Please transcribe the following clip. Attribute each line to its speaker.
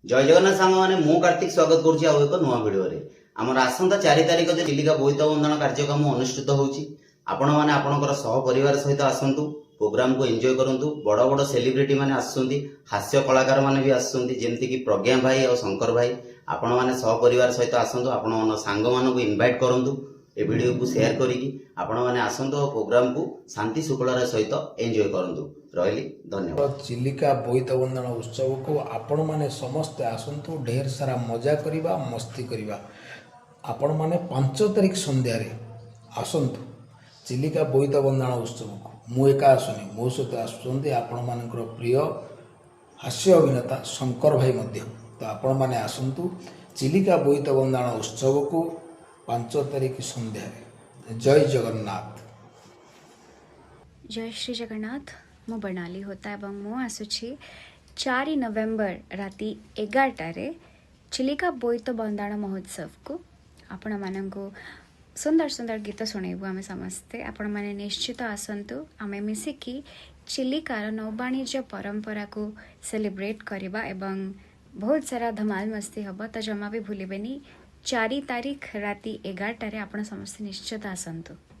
Speaker 1: जय जगन्नाथ सांग मैंने मु कार्तिक स्वागत करुच्ची आउ एक नुआ भिडियो रे आमर आसंता 4 तारिख जो चिलिका बोईत बंदन कार्यक्रम अनुष्ठित होउची आपण माने आपणकर सह परिवार सहित आसंतु प्रोग्राम को एंजॉय करंतु बड़ बड़ सेलिब्रिटी माने आसुंती हास्य कलाकार माने भी आसुंती जेमति कि प्रज्ञा भाई और शंकर भाई आपण माने सह परिवार सहित आसंतु आपण मन सांग माने को इनवाइट करंतु ए वीडियो को शेयर करिकी आपण माने आसंतु और प्रोग्राम को शांति शुक्लार सहित एंजॉय करंतु रहिली धन्यवाद।
Speaker 2: चिलिका बोईत बंदन उत्सव को आपण माने समस्ते आसंतु ढेर सारा मजा करिबा मस्ती करिबा आपण माने 5 तारिख संध्या रे आसंतु चिलिका बोईत बंदन उत्सव को मु एका आसुनी मो सहित आसुचंदी आपण मानकर प्रिय हास्य अभिनेता शंकर भाई मध्य तो आपण माने आसंतु चिलिका बोईत बंदन उत्सव को 5 तारिख संध्या रे। जय जगन्नाथ।
Speaker 3: जय श्री जगन्नाथ। मु बनाली होता एवं मु आसुछि 4 नवेम्बर राति 11 चिलिका बोईत बंदाण महोत्सव को आपण मानंको सुंदर सुंदर गीत शुणेबू आम समस्ते आपण माने निश्चित आसंतु आमे मिसिकी चिलिकार नौवाणिज्य परंपरा को सेलिब्रेट करबा एवं बहुत सारा धमाल मस्ती हब तो जमा भी भूलिबेनी 4 तारिख राति 11 आपण समस्ते निश्चित आसंतु।